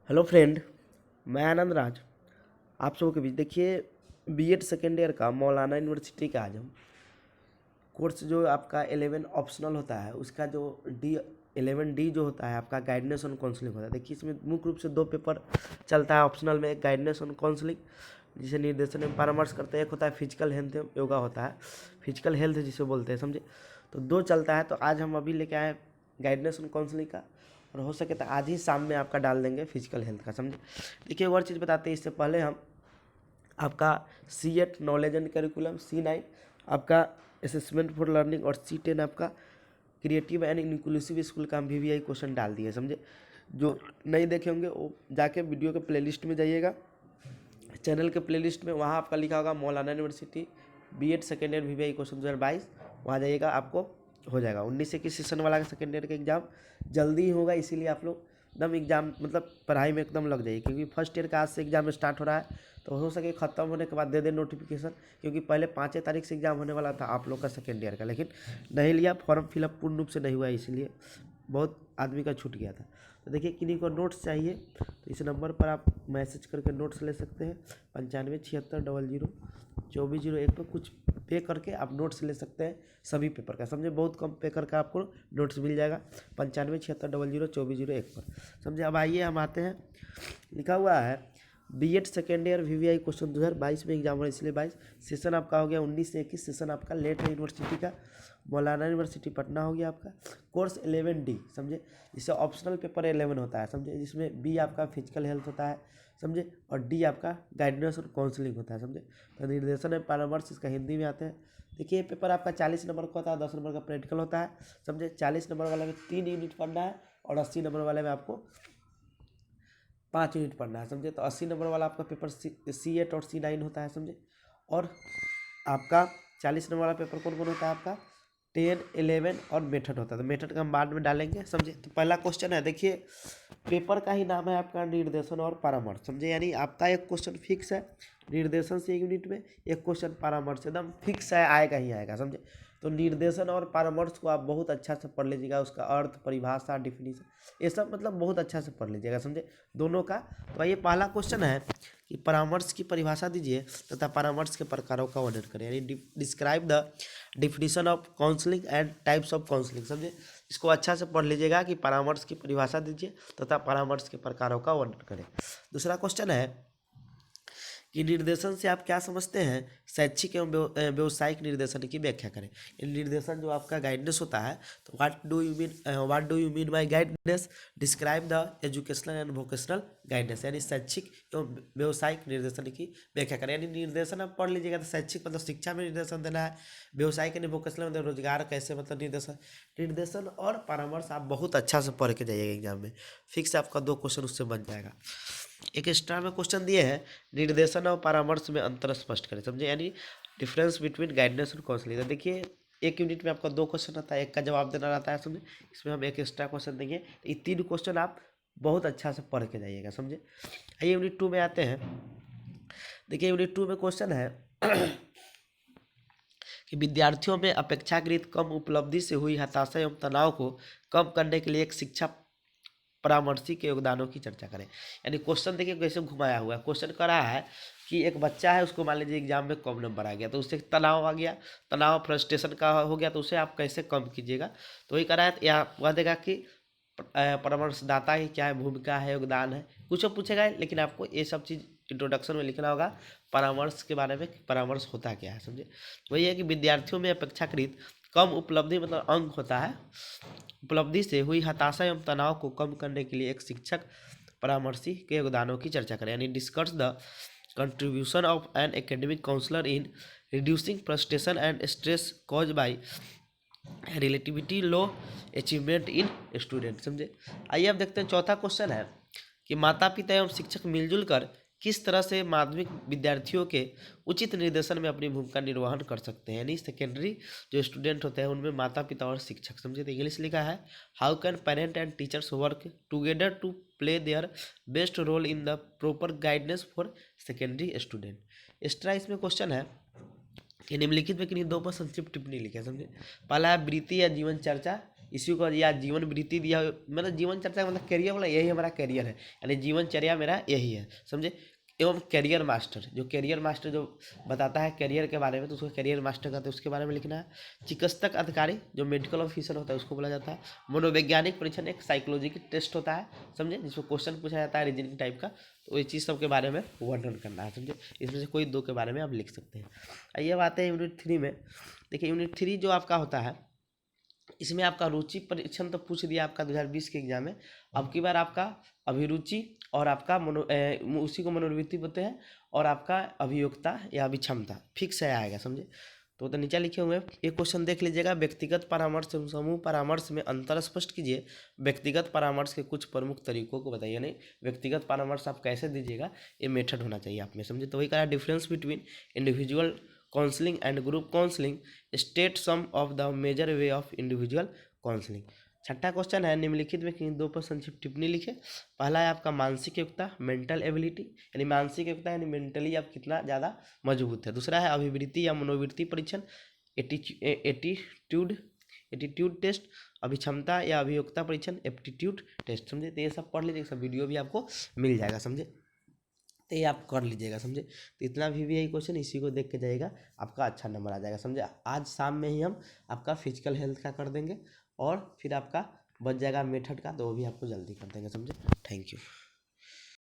Hello friend, मैं आनंद राज आप सबों के बीच। देखिए, बीएड सेकेंड ईयर का मौलाना यूनिवर्सिटी का आज हम कोर्स जो आपका 11 ऑप्शनल होता है उसका जो डी 11D जो होता है आपका गाइडेंस ऑन काउंसलिंग होता है। देखिए, इसमें मुख्य रूप से दो पेपर चलता है ऑप्शनल में। एक गाइडेंस ऑन काउंसलिंग जिसे निर्देशन एवं परामर्श करते हैं, एक होता है फिजिकल हेल्थ एवं योगा होता है, फिजिकल हेल्थ जिसे बोलते हैं, समझे। तो दो चलता है। तो आज हम अभी लेके आए गाइडेंस ऑन काउंसलिंग का, और हो सके तो आज ही शाम में आपका डाल देंगे फिजिकल हेल्थ का, समझे। देखिए, और चीज़ बताते हैं इससे पहले हम आपका C8 knowledge and curriculum, C9 आपका असेसमेंट फॉर लर्निंग और C10 आपका क्रिएटिव एंड इंक्लूसिव स्कूल का हम VVI क्वेश्चन डाल दिए, समझे। जो नहीं देखे होंगे वो जाके वीडियो के प्लेलिस्ट में जाइएगा, चैनल के प्लेलिस्ट में, वहाँ आपका लिखा होगा Maulana university BEd second year VVI question 2022, वहाँ जाइएगा, आपको हो जाएगा। 19 से 21 सेशन वाला सेकेंड ईयर का एग्जाम जल्दी ही होगा, इसीलिए आप लोग एकदम एग्जाम मतलब पढ़ाई में एकदम लग जाइए, क्योंकि फर्स्ट ईयर का आज से एग्जाम स्टार्ट हो रहा है। तो हो सके ख़त्म होने के बाद दे दें नोटिफिकेशन, क्योंकि पहले 5 तारीख से एग्जाम होने वाला था आप लोग का सेकेंड ईयर का, लेकिन नहीं लिया, फॉर्म फिलअप पूर्ण रूप से नहीं हुआ, इसीलिए बहुत आदमी का छूट गया था। तो देखिए, किन्हीं को नोट्स चाहिए तो इस नंबर पर आप मैसेज करके नोट्स ले सकते हैं। 9576002401 पर कुछ पे करके आप नोट्स ले सकते हैं सभी पेपर का, समझे। बहुत कम पे करके आपको नोट्स मिल जाएगा 9576002401 पर, समझे। अब आइए हम आते हैं, लिखा हुआ है BEd second year VVI question 2022 में एग्जाम हो रहा है, इसलिए 22 सेशन आपका हो गया। 19 से 21 सेशन आपका लेट है यूनिवर्सिटी का, मौलाना यूनिवर्सिटी पटना हो गया आपका। कोर्स 11D, समझे, जिससे ऑप्शनल पेपर 11 होता है, समझे, जिसमें B आपका फिजिकल हेल्थ होता है, समझे, और D आपका गाइडेंस और काउंसलिंग होता है, समझे। तो निर्देशन एवं परामर्श इसका हिंदी में आते हैं। देखिए, पेपर आपका 40 नंबर का होता है, 10 नंबर का प्रैक्टिकल होता है, समझे। 40 नंबर वाले में 3 यूनिट पढ़ना है और 80 नंबर वाले में आपको 5 यूनिट पढ़ना है, समझे। तो 80 नंबर वाला आपका पेपर C8 और C9 होता है, समझे। और आपका 40 नंबर वाला पेपर कौन कौन होता है आपका 10, 11 और मेथड होता है। तो मेथड का हम बाद में डालेंगे, समझे। तो पहला क्वेश्चन है, देखिए, पेपर का ही नाम है आपका निर्देशन और परामर्श, समझे। यानी आपका एक क्वेश्चन फिक्स है, निर्देशन से 1 यूनिट में, एक क्वेश्चन परामर्श एकदम फिक्स है, आएगा ही आएगा, समझे। तो निर्देशन और परामर्श को आप बहुत अच्छा से पढ़ लीजिएगा, उसका अर्थ, परिभाषा, डिफिनीशन, ये सब मतलब बहुत अच्छा से पढ़ लीजिएगा, समझे, दोनों का। तो ये पहला क्वेश्चन है कि परामर्श की परिभाषा दीजिए तथा परामर्श के प्रकारों का वर्णन करें, यानी describe the definition of counselling and types of counselling, समझे। इसको अच्छा से पढ़ लीजिएगा कि परामर्श की परिभाषा दीजिए तथा परामर्श के प्रकारों का वर्णन करें। दूसरा क्वेश्चन है कि निर्देशन से आप क्या समझते हैं, शैक्षिक एवं व्यावसायिक निर्देशन की व्याख्या करें। निर्देशन जो आपका गाइडेंस होता है, तो what do you mean by guidance, describe the educational and vocational guidance, यानी शैक्षिक एवं व्यावसायिक निर्देशन की व्याख्या करें। यानी निर्देशन आप पढ़ लीजिएगा तो शैक्षिक मतलब शिक्षा में निर्देशन देना है, व्यावसायिक यानी वोकेशनल मतलब रोजगार कैसे, मतलब निर्देशन और परामर्श आप बहुत अच्छा से पढ़ के जाइएगा एग्जाम में, फिक्स आपका 2 क्वेश्चन उससे बन जाएगा। एक एक्स्ट्रा में क्वेश्चन दिए हैं, निर्देशन और परामर्श में अंतर स्पष्ट करें, समझे, यानी डिफरेंस बिटवीन गाइडेंस और काउंसलिंग। तो देखिए, एक यूनिट में आपका 2 क्वेश्चन आता है, एक का जवाब देना रहता है, समझे। इसमें हम एक एक्स्ट्रा क्वेश्चन देंगे, तो ये 3 क्वेश्चन आप बहुत अच्छा से पढ़ के जाइएगा, समझे। आइए यूनिट 2 में आते हैं। देखिए, यूनिट 2 में क्वेश्चन है कि विद्यार्थियों में अपेक्षाकृत कम उपलब्धि से हुई हताशा एवं तनाव को कम करने के लिए एक शिक्षा परामर्शी के योगदानों की चर्चा करें। यानी क्वेश्चन देखिए कैसे घुमाया हुआ है। क्वेश्चन कर रहा है कि एक बच्चा है, उसको मान लीजिए एग्जाम में कम नंबर आ गया, तो उससे तनाव आ गया, तनाव फ्रस्ट्रेशन का हो गया, तो उसे आप कैसे कम कीजिएगा। तो वही करा है, यहाँ वह देगा कि परामर्शदाता की क्या है भूमिका है, योगदान है, कुछ पूछेगा, लेकिन आपको ये सब चीज़ इंट्रोडक्शन में लिखना होगा परामर्श के बारे में, परामर्श होता क्या है, समझे। वही है कि विद्यार्थियों में अपेक्षाकृत कम उपलब्धि मतलब अंक होता है, उपलब्धि से हुई हताशा एवं तनाव को कम करने के लिए एक शिक्षक परामर्शी के योगदानों की चर्चा करें, यानी discuss the contribution of an academic counsellor in reducing frustration and stress cause by relativity low achievement in student, समझे। आइए अब देखते हैं चौथा क्वेश्चन है कि माता पिता एवं शिक्षक मिलजुल कर किस तरह से माध्यमिक विद्यार्थियों के उचित निर्देशन में अपनी भूमिका निर्वहन कर सकते हैं। यानी सेकेंडरी जो स्टूडेंट होते हैं उनमें माता पिता और शिक्षक, समझे। तो इंग्लिश लिखा है, how can parent and teachers work together to play their best role in the proper guidance for secondary student. Extra इसमें क्वेश्चन है कि निम्नलिखित में किन्हीं 2 पर संक्षिप्त टिप्पणी लिखे, समझे। पहला है वृत्ति या जीवन चर्चा, इसी को या जीवन वृत्ति दिया हो, मतलब जीवन चर्चा का मतलब करियर वाला, यही हमारा करियर है, यानी जीवनचर्या मेरा यही है, समझे। एवं करियर मास्टर, जो करियर मास्टर जो बताता है करियर के बारे में, तो उसको करियर मास्टर कहते हैं, उसके बारे में लिखना है। चिकित्सक अधिकारी जो मेडिकल ऑफिसर होता है उसको बोला जाता है। मनोवैज्ञानिक परीक्षण एक साइकोलॉजी की टेस्ट होता है, समझे, जिसमें क्वेश्चन पूछा जाता है रीजनिंग टाइप का, तो ये चीज़ सब के बारे में वर्णन करना है, समझे। इसमें से कोई दो के बारे में आप लिख सकते हैं। आइए अब आते हैं यूनिट 3 में। देखिए यूनिट 3 जो आपका होता है, इसमें आपका रुचि परीक्षण तो पूछ दिया आपका 2020 के एग्जाम में। अब की बार आपका अभिरुचि और आपका उसी को मनोवृत्ति बोलते हैं, और आपका अभियोक्ता या अभिक्षमता फिक्स है आएगा, समझे। तो नीचे लिखे हुए हैं, एक क्वेश्चन देख लीजिएगा। व्यक्तिगत परामर्श एवं समूह परामर्श में अंतर स्पष्ट कीजिए। व्यक्तिगत परामर्श के कुछ प्रमुख तरीकों को बताइए। नहीं, व्यक्तिगत परामर्श आप कैसे दीजिएगा, ये मेथड होना चाहिए आप में, समझे। तो वही कहा, difference between individual counselling and group counselling, state some of the major way of individual counselling. छठा क्वेश्चन है, निम्नलिखित में किन दो पर संक्षिप्त टिप्पणी लिखे। पहला है आपका मानसिक योग्यता, मेंटल एबिलिटी, यानी मानसिक योग्यता यानी मेंटली आप कितना ज़्यादा मजबूत है। दूसरा है अभिवृत्ति या मनोवृत्ति परीक्षण, एटीट्यूड एटीट्यूड टेस्ट, अभिक्षमता या अभियोक्ता परीक्षण, एप्टीट्यूड टेस्ट, समझे। तो ये सब पढ़ लीजिए, सब वीडियो भी आपको मिल जाएगा, समझे। तो ये आप कर लीजिएगा, समझे। तो इतना भी यही क्वेश्चन, इसी को देख के जाइएगा, आपका अच्छा नंबर आ जाएगा, समझे। आज शाम में ही हम आपका फिजिकल हेल्थ का कर देंगे, और फिर आपका बच जाएगा मेथड का, तो वो भी आपको जल्दी कर देंगे, समझे। Thank you.